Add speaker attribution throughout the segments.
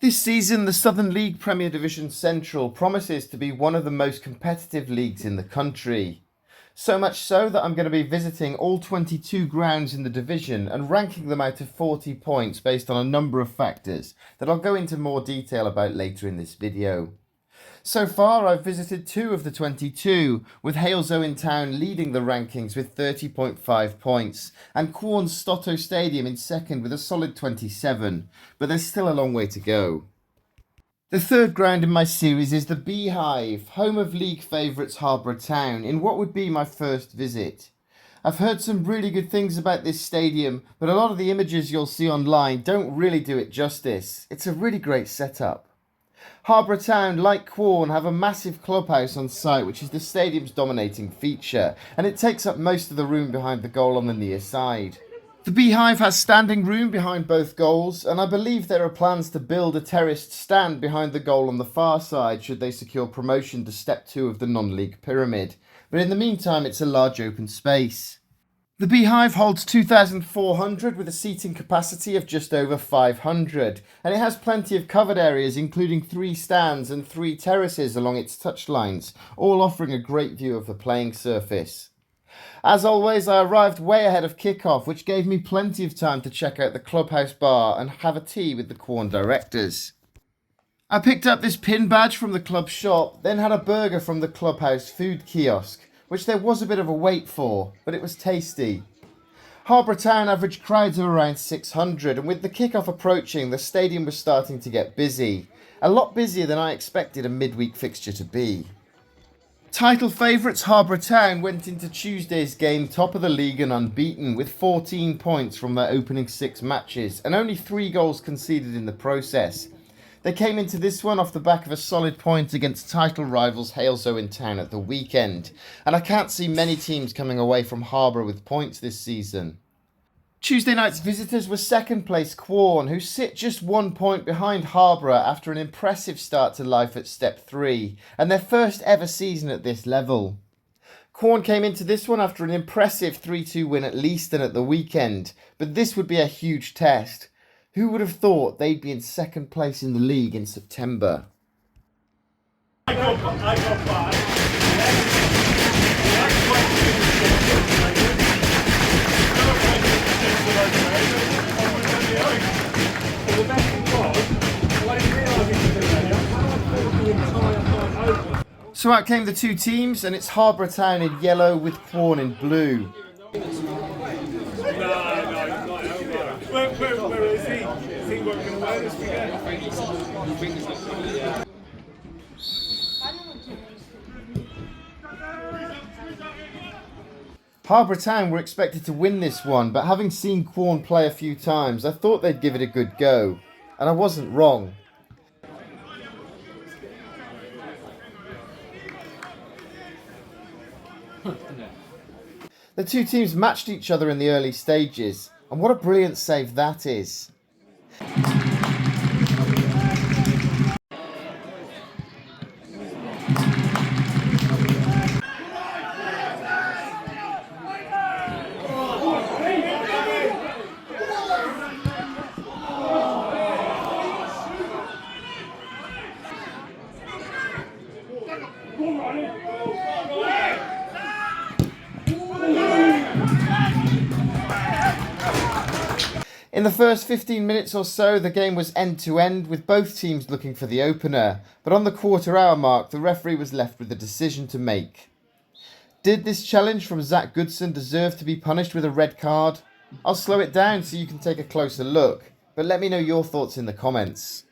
Speaker 1: This season, the Southern League Premier Division Central promises to be one of the most competitive leagues in the country. So much so that I'm going to be visiting all 22 grounds in the division and ranking them out of 40 points based on a number of factors that I'll go into more detail about later in this video. So far, I've visited 2 of the 22, with Harborough Town leading the rankings with 30.5 points, and Quorn Stotto Stadium in second with a solid 27, but there's still a long way to go. The third ground in my series is the Beehive, home of league favourites Harborough Town, in what would be my first visit. I've heard some really good things about this stadium, but a lot of the images you'll see online don't really do it justice. It's a really great setup. Harborough Town, like Quorn, have a massive clubhouse on site which is the stadium's dominating feature, and it takes up most of the room behind the goal on the near side. The Beehive has standing room behind both goals, and I believe there are plans to build a terraced stand behind the goal on the far side should they secure promotion to Step 2 of the non-league pyramid, but in the meantime it's a large open space. The Beehive holds 2,400 with a seating capacity of just over 500, and it has plenty of covered areas including 3 stands and 3 terraces along its touchlines, all offering a great view of the playing surface. As always, I arrived way ahead of kick-off, which gave me plenty of time to check out the clubhouse bar and have a tea with the Quorn directors. I picked up this pin badge from the club shop, then had a burger from the clubhouse food kiosk, which there was a bit of a wait for, but it was tasty. Harborough Town average crowds of around 600, and with the kick-off approaching, the stadium was starting to get busy. A lot busier than I expected a midweek fixture to be. Title favourites Harborough Town went into Tuesday's game top of the league and unbeaten, with 14 points from their opening 6 matches, and only 3 goals conceded in the process. They came into this one off the back of a solid point against title rivals Harborough Town at the weekend, and I can't see many teams coming away from Harborough with points this season. Tuesday night's visitors were second place Quorn, who sit just 1 point behind Harborough after an impressive start to life at Step 3, and their first ever season at this level. Quorn came into this one after an impressive 3-2 win at Leaston at the weekend, but this would be a huge test. Who would have thought they'd be in second place in the league in September? So out came the 2 teams, and it's Harborough Town in yellow with Quorn in blue.
Speaker 2: Where is he? Is he working away this weekend?
Speaker 1: Harborough Town were expected to win this one, but having seen Quorn play a few times, I thought they'd give it a good go, and I wasn't wrong. The 2 teams matched each other in the early stages, and what a brilliant save that is. In the first 15 minutes or so, the game was end-to-end, with both teams looking for the opener, but on the quarter-hour mark, the referee was left with a decision to make. Did this challenge from Zach Goodson deserve to be punished with a red card? I'll slow it down so you can take a closer look, but let me know your thoughts in the comments.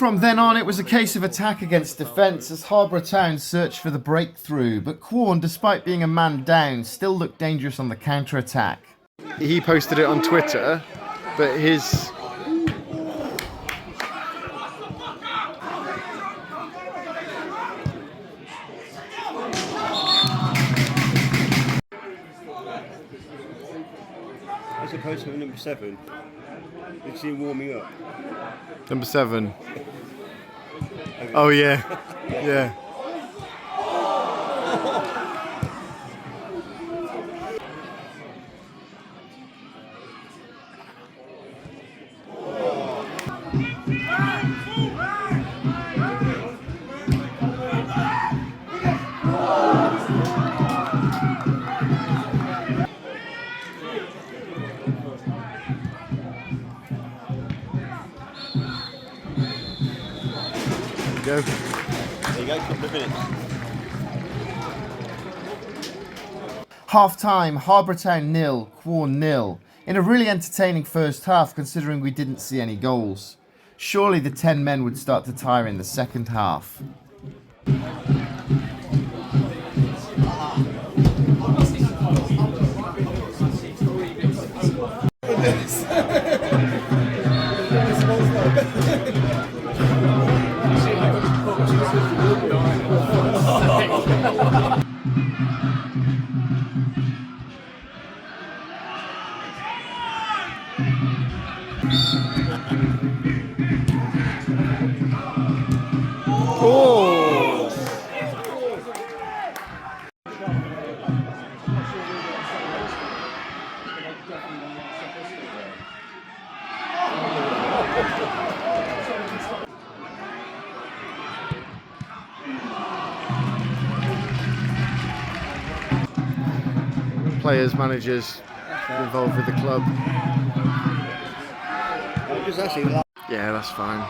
Speaker 1: From then on, it was a case of attack against defence as Harborough Town searched for the breakthrough, but Quorn, despite being a man down, still looked dangerous on the counter-attack. He posted it on Twitter, but his...
Speaker 3: As opposed to number 7, did you see him warming up?
Speaker 1: Number 7. Oh yeah, yeah. Go.
Speaker 3: There you go, couple of minutes.
Speaker 1: Half time, Harborough Town 0, Quorn 0. In a really entertaining first half considering we didn't see any goals. Surely the 10 men would start to tire in the second half. Players, managers involved with the club. Yeah, that's fine.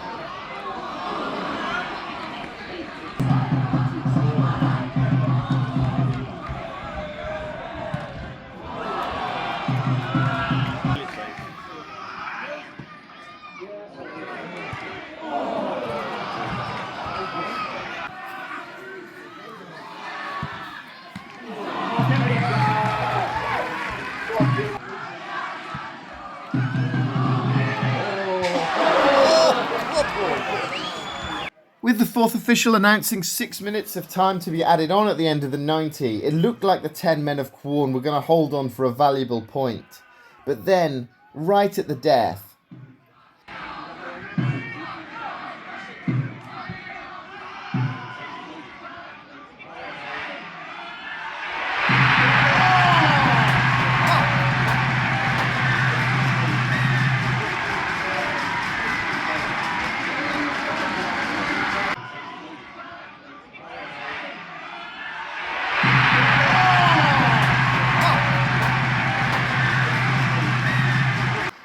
Speaker 1: With the fourth official announcing 6 minutes of time to be added on at the end of the 90, it looked like the 10 men of Quorn were going to hold on for a valuable point. But then, right at the death,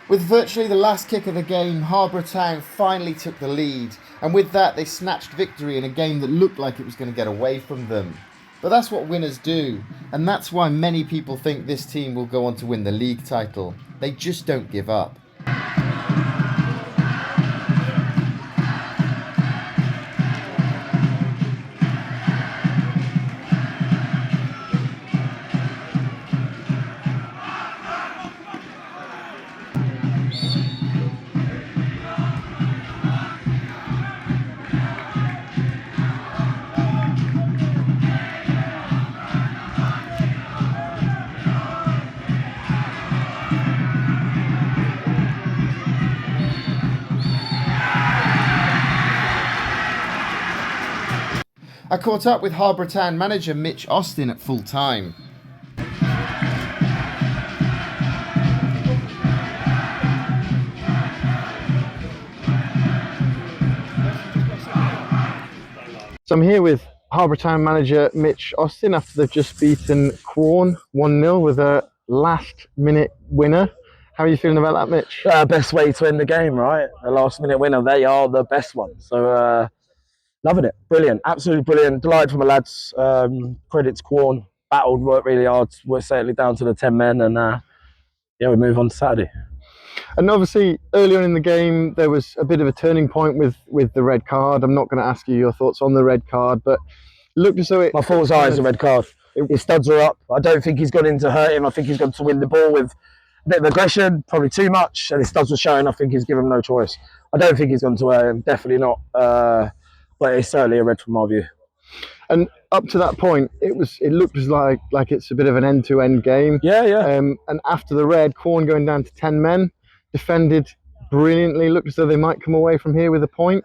Speaker 1: with virtually the last kick of the game, Harborough Town finally took the lead, and with that they snatched victory in a game that looked like it was going to get away from them. But that's what winners do, and that's why many people think this team will go on to win the league title. They just don't give up. I caught up with Harborough Town manager Mitch Austin at full time. So I'm here with Harborough Town manager Mitch Austin after they've just beaten Quorn 1-0 with a last minute winner. How are you feeling about that, Mitch?
Speaker 4: Best way to end the game, right? A last minute winner. They are the best one. So loving it. Brilliant. Absolutely brilliant. Delighted for my lads. Credit to Quorn. Battled, worked really hard. We're certainly down to the 10 men and yeah, we move on to Saturday.
Speaker 1: And obviously, earlier in the game, there was a bit of a turning point with the red card. I'm not going to ask you your thoughts on the red card, but looked as though it.
Speaker 4: My thoughts are it's a red card. His studs are up. I don't think he's gone in to hurt him. I think he's gone to win the ball with a bit of aggression, probably too much, and his studs were showing. I think he's given him no choice. I don't think he's gone to hurt him. Definitely not. But it's certainly a red from my view.
Speaker 1: And up to that point, it looked like it's a bit of an end-to-end game.
Speaker 4: Yeah.
Speaker 1: And after the red, Quorn going down to 10 men, defended brilliantly. Looked as though they might come away from here with a point,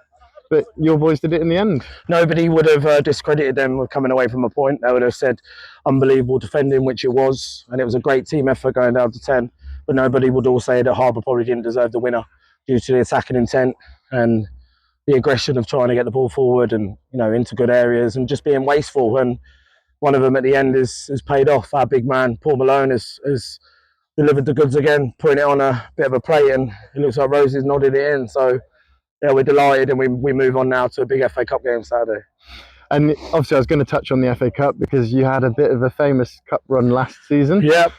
Speaker 1: but your boys did it in the end.
Speaker 4: Nobody would have discredited them with coming away from a point. They would have said unbelievable defending, which it was, and it was a great team effort going down to 10. But nobody would all say that Harborough probably didn't deserve the winner due to the attacking intent and the aggression of trying to get the ball forward and into good areas and just being wasteful. And one of them at the end has paid off. Our big man Paul Malone has delivered the goods again, putting it on a bit of a plate, and it looks like Rosie's nodded it in. So yeah, we're delighted, and we move on now to a big FA Cup game Saturday.
Speaker 1: And obviously, I was going to touch on the FA Cup because you had a bit of a famous cup run last season.
Speaker 4: Yep.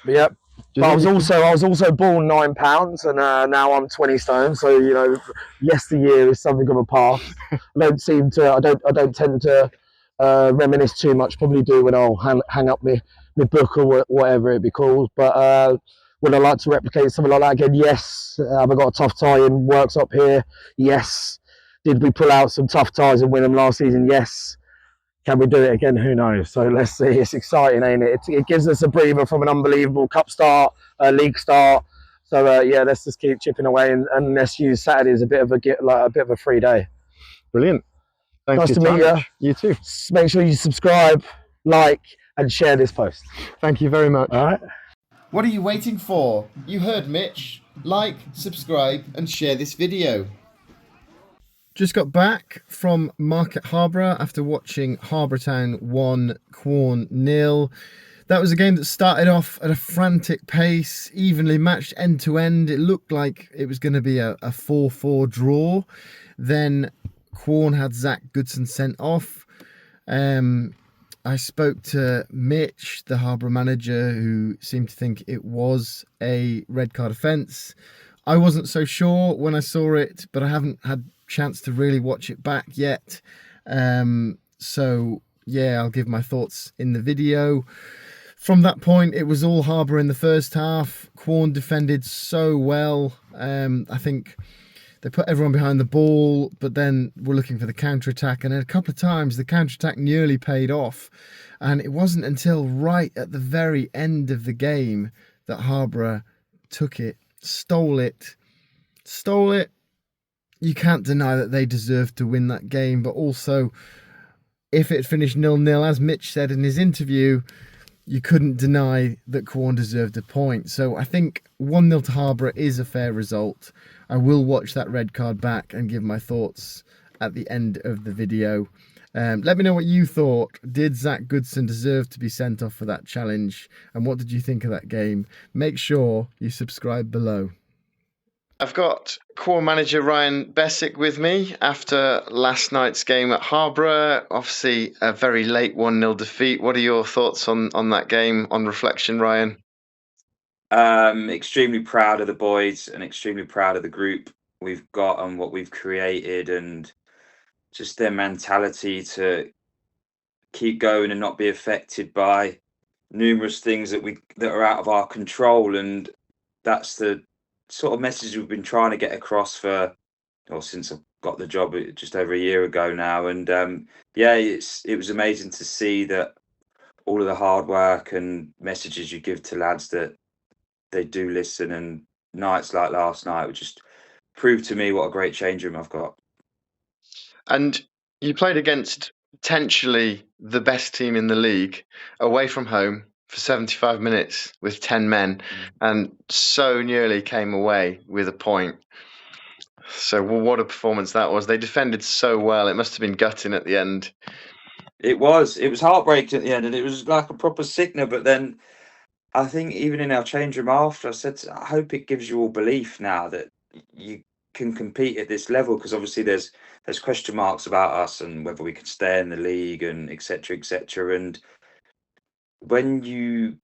Speaker 4: But I was also born £9, and now I'm 20 stone. So yesteryear is something of a past. I don't tend to reminisce too much. Probably do when I'll hang up my book or whatever it be called. But would I like to replicate something like that again? Yes. Have I got a tough tie in works up here? Yes. Did we pull out some tough ties and win them last season? Yes. Can we do it again? Who knows? So let's see. It's exciting, ain't it? It gives us a breather from an unbelievable cup start, league start. So let's just keep chipping away, and let's use Saturday as a bit of a free day.
Speaker 1: Brilliant. Thanks
Speaker 4: nice to meet you.
Speaker 1: You too.
Speaker 4: Make sure you subscribe, like, and share this post.
Speaker 1: Thank you very much.
Speaker 4: All right.
Speaker 1: What are you waiting for? You heard Mitch. Like, subscribe, and share this video. Just got back from Market Harborough after watching Harborough Town 1, Quorn 0. That was a game that started off at a frantic pace, evenly matched end to end. It looked like it was going to be a 4-4 draw. Then Quorn had Zach Goodson sent off. I spoke to Mitch, the Harborough manager, who seemed to think it was a red card offence. I wasn't so sure when I saw it, but I haven't had chance to really watch it back yet. So yeah, I'll give my thoughts in the video. From that point, it was all Harborough in the first half. Quorn defended so well. I think they put everyone behind the ball, but then we're looking for the counter-attack, and a couple of times the counter-attack nearly paid off. And it wasn't until right at the very end of the game that Harborough took it, stole it. You can't deny that they deserved to win that game, but also if it finished 0-0, as Mitch said in his interview, you couldn't deny that Quorn deserved a point. So I think 1-0 to Harborough is a fair result. I will watch that red card back and give my thoughts at the end of the video. Let me know what you thought. Did Zach Goodson deserve to be sent off for that challenge? And what did you think of that game? Make sure you subscribe below. I've got Quorn manager Ryan Beswick with me after last night's game at Harborough. Obviously, a very late 1-0 defeat. What are your thoughts on that game on reflection, Ryan?
Speaker 5: Extremely proud of the boys and extremely proud of the group we've got and what we've created, and just their mentality to keep going and not be affected by numerous things that are out of our control. And that's the sort of message we've been trying to get across since I've got the job just over a year ago now. And it was amazing to see that all of the hard work and messages you give to lads, that they do listen, and nights like last night would just prove to me what a great change room I've got.
Speaker 1: And you played against potentially the best team in the league away from home for 75 minutes with 10 men, and so nearly came away with a point. So what a performance that was. They defended so well. It must have been gutting at the end.
Speaker 5: It was heartbreaking at the end, and it was like a proper sickener. But then I think even in our change room after, I said, I hope it gives you all belief now that you can compete at this level, because obviously there's question marks about us and whether we could stay in the league and etc. And when you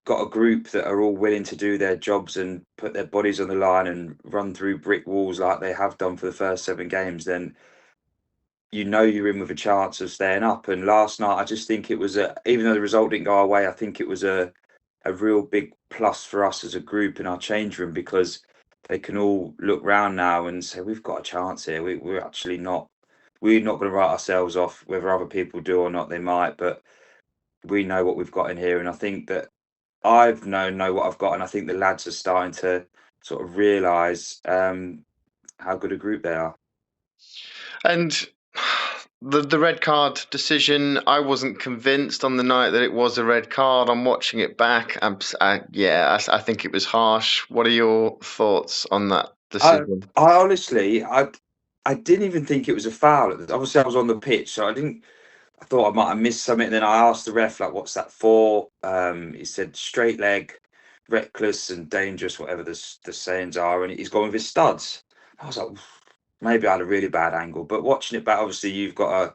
Speaker 5: got a group that are all willing to do their jobs and put their bodies on the line and run through brick walls like they have done for the first 7 games, then you know you're in with a chance of staying up. And last night, I just think it was even though the result didn't go our way, I think it was a real big plus for us as a group in our change room, because they can all look round now and say we've got a chance here. We're actually not. We're not going to write ourselves off. Whether other people do or not, they might, but we know what we've got in here. And I think that I've know what I've got, and I think the lads are starting to sort of realise how good a group they are.
Speaker 1: And the red card decision, I wasn't convinced on the night that it was a red card. I'm watching it back. I think it was harsh. What are your thoughts on that decision?
Speaker 5: I honestly, I didn't even think it was a foul. Obviously, I was on the pitch, so I thought I might have missed something. Then I asked the ref, like, what's that for? He said straight leg, reckless and dangerous, whatever the sayings are, and he's gone with his studs. I was like, maybe I had a really bad angle, but watching it back, obviously you've got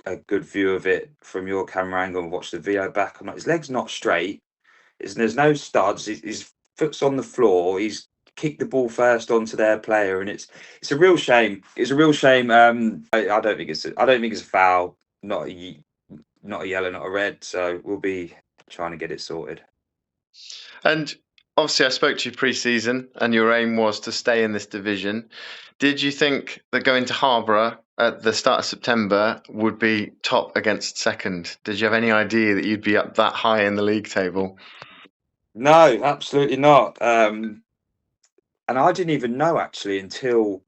Speaker 5: a good view of it from your camera angle and watch the video back. I'm like, his leg's not straight. There's no studs. His foot's on the floor. He's kicked the ball first onto their player, and it's a real shame. It's a real shame. I don't think it's a foul. Not a yellow, not a red. So we'll be trying to get it sorted.
Speaker 1: And obviously, I spoke to you pre-season, and your aim was to stay in this division. Did you think that going to Harborough at the start of September would be top against second? Did you have any idea that you'd be up that high in the league table?
Speaker 5: No, absolutely not. And I didn't even know actually until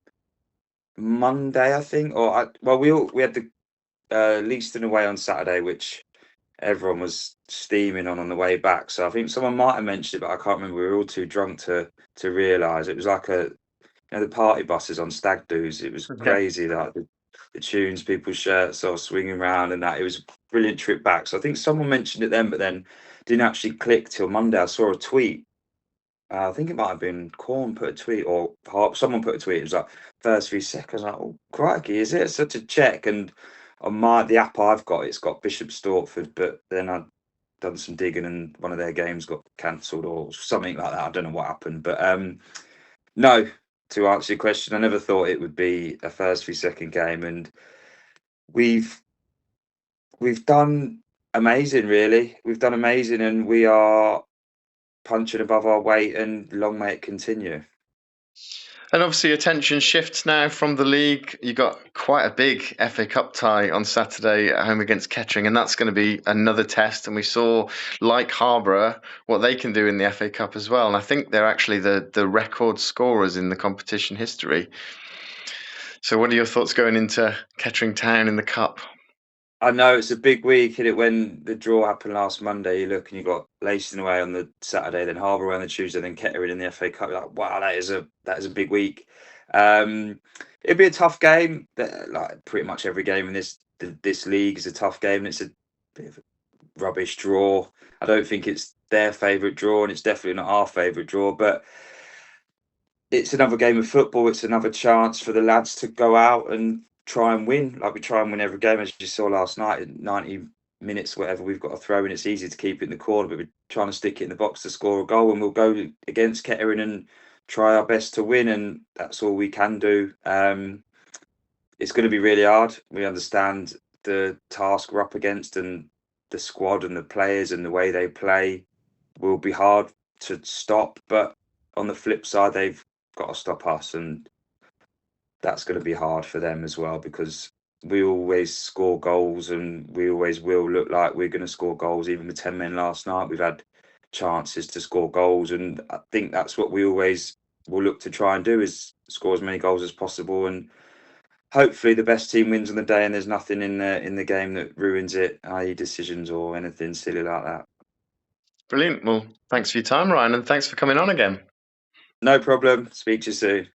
Speaker 5: Monday, I think. We had the Leaston away on Saturday, which everyone was steaming on the way back. So I think someone might have mentioned it, but I can't remember. We were all too drunk to realise. It was like the party buses on stag do's. It was crazy, like the tunes, people's shirts sort of swinging around and that. It was a brilliant trip back. So I think someone mentioned it then, but then didn't actually click till Monday. I saw a tweet. I think it might have been Quorn put a tweet, or someone put a tweet. It was like first 3 seconds. Like, oh crikey, is it such a check? And on the app I've got, it's got Bishop Stortford, but then I'd done some digging and one of their games got cancelled or something like that. I don't know what happened, but no. To answer your question, I never thought it would be a first 3 second game, and we've done amazing. Really, we've done amazing, and we are punching above our weight, and long may it continue.
Speaker 1: And obviously attention shifts now from the league. You got quite a big FA Cup tie on Saturday at home against Kettering, and that's going to be another test. And we saw, like Harborough, what they can do in the FA Cup as well. And I think they're actually the record scorers in the competition history. So what are your thoughts going into Kettering Town in the Cup?
Speaker 5: I know it's a big week, isn't it? When the draw happened last Monday, you look and you got Leiston away on the Saturday, then Harborough on the Tuesday, then Kettering in the FA Cup. You're like, wow, that is a big week. It'd be a tough game. Like pretty much every game in this league is a tough game, and it's a bit of a rubbish draw. I don't think it's their favourite draw, and it's definitely not our favourite draw. But it's another game of football. It's another chance for the lads to go out and try and win, like we try and win every game, as you saw last night. In 90 minutes, whatever, we've got to throw in. It's easy to keep it in the corner, but we're trying to stick it in the box to score a goal, and we'll go against Kettering and try our best to win, and that's all we can do. It's going to be really hard. We understand the task we're up against, and the squad and the players and the way they play will be hard to stop, but on the flip side, they've got to stop us, and that's going to be hard for them as well, because we always score goals, and we always will look like we're going to score goals. Even with 10 men last night, we've had chances to score goals, and I think that's what we always will look to try and do, is score as many goals as possible, and hopefully the best team wins on the day, and there's nothing in the game that ruins it, i.e. decisions or anything silly like that.
Speaker 1: Brilliant. Well, thanks for your time, Ryan, and thanks for coming on again.
Speaker 5: No problem. Speak to you soon.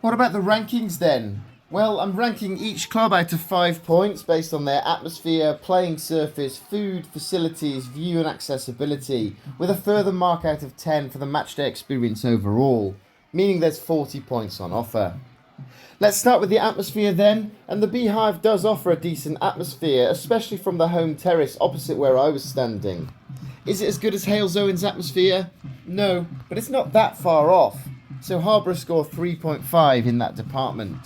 Speaker 6: What about the rankings then? Well, I'm ranking each club out of 5 points based on their atmosphere, playing surface, food, facilities, view and accessibility, with a further mark out of 10 for the matchday experience overall, meaning there's 40 points on offer. Let's start with the atmosphere then, and the Beehive does offer a decent atmosphere, especially from the home terrace opposite where I was standing. Is it as good as Halesowen's atmosphere? No, but it's not that far off. So Harborough score 3.5 in that department.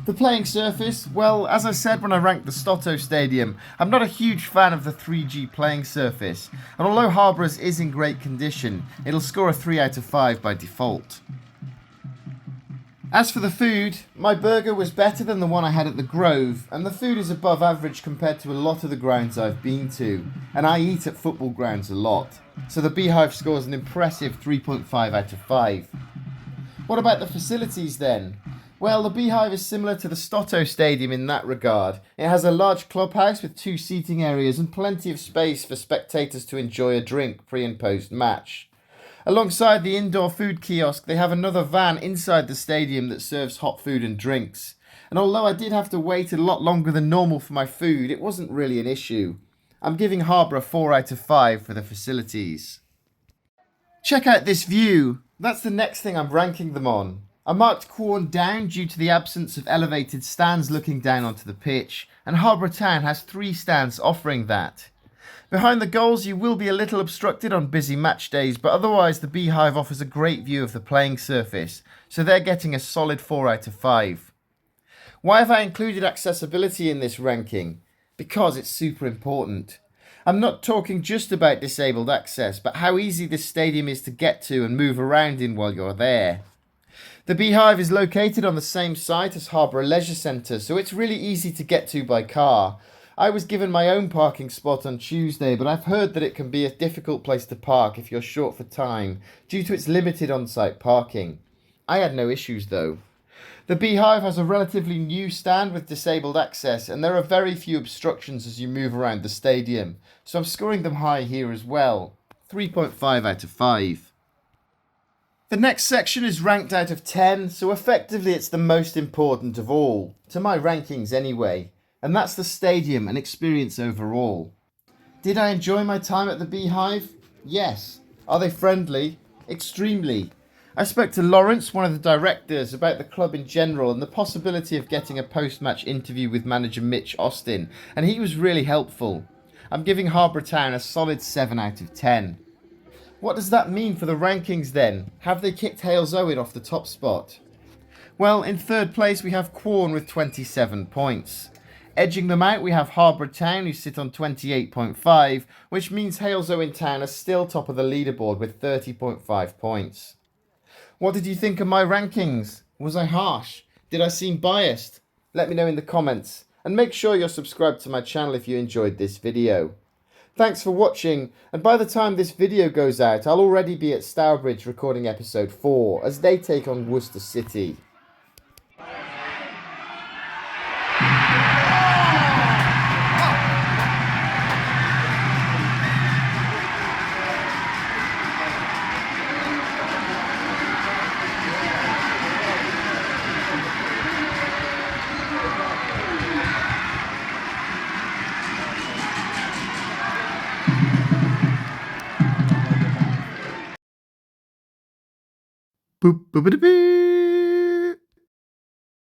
Speaker 6: The playing surface, well, as I said when I ranked the Stotto Stadium, I'm not a huge fan of the 3G playing surface, and although Harborough's is in great condition, it'll score a 3 out of 5 by default. As for the food, my burger was better than the one I had at the Grove, and the food is above average compared to a lot of the grounds I've been to, and I eat at football grounds a lot, so the Beehive scores an impressive 3.5 out of 5. What about the facilities then? Well, the Beehive is similar to the Stotto Stadium in that regard. It has a large clubhouse with 2 seating areas and plenty of space for spectators to enjoy a drink pre and post match. Alongside the indoor food kiosk, they have another van inside the stadium that serves hot food and drinks. And although I did have to wait a lot longer than normal for my food, it wasn't really an issue. I'm giving Harborough 4 out of 5 for the facilities. Check out this view. That's the next thing I'm ranking them on. I marked Quorn down due to the absence of elevated stands looking down onto the pitch, and Harborough Town has 3 stands offering that. Behind the goals you will be a little obstructed on busy match days, but otherwise the Beehive offers a great view of the playing surface, so they're getting a solid 4 out of 5. Why have I included accessibility in this ranking? Because it's super important. I'm not talking just about disabled access, but how easy this stadium is to get to and move around in while you're there. The Beehive is located on the same site as Harborough Leisure Centre, so it's really easy to get to by car. I was given my own parking spot on Tuesday, but I've heard that it can be a difficult place to park if you're short for time, due to its limited on-site parking. I had no issues though. The Beehive has a relatively new stand with disabled access, and there are very few obstructions as you move around the stadium, so I'm scoring them high here as well. 3.5 out of 5. The next section is ranked out of 10, so effectively it's the most important of all, to my rankings anyway, and that's the stadium and experience overall. Did I enjoy my time at the Beehive? Yes. Are they friendly? Extremely. I spoke to Lawrence, one of the directors, about the club in general and the possibility of getting a post-match interview with manager Mitch Austin, and he was really helpful. I'm giving Harborough Town a solid 7 out of 10. What does that mean for the rankings then? Have they kicked Halesowen off the top spot? Well, in third place we have Quorn with 27 points. Edging them out we have Harborough Town, who sit on 28.5, which means Halesowen Town are still top of the leaderboard with 30.5 points. What did you think of my rankings? Was I harsh? Did I seem biased? Let me know in the comments, and make sure you're subscribed to my channel if you enjoyed this video. Thanks for watching, and by the time this video goes out, I'll already be at Stourbridge recording episode 4, as they take on Worcester City. Boop, boop, boop, boop.